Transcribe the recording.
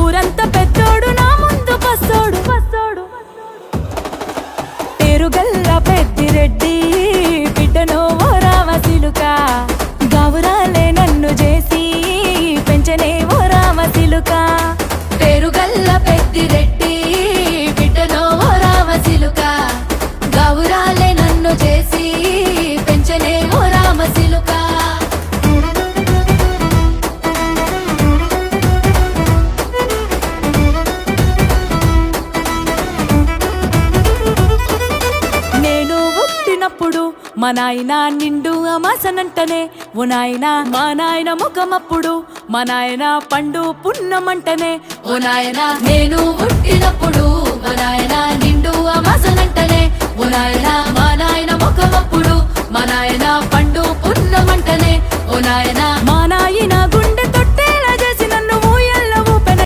ఊరంతా పెద్దోడు నా ముందు పస్సోడు పస్సోడు పేరుగల్ల పెద్దిరెడ్డి బిడ్డను ఓ రామసిలుక గావురాలే నన్ను చేసి పెంచనే ఓ రామసిలుక పేరుగల్ల పెద్దిరెడ్డి బిడ్డను ఓ రామసిలుక గావురాలే నన్ను చేసి పెంచనే ఓ రామసిలుక మా నాయన నిండు అమాసనంటనే ఓ నాయన మా నాయన ముఖమప్పుడు మా నాయన పండు పున్నమంటనే ఓ నాయన నేను పుట్టినప్పుడు మా నాయన నిండు అమాసనంటనే ఓ నాయన మా నాయన ముఖమప్పుడు మా నాయన పండు పున్నమంటనే ఓ నాయన మా నాయన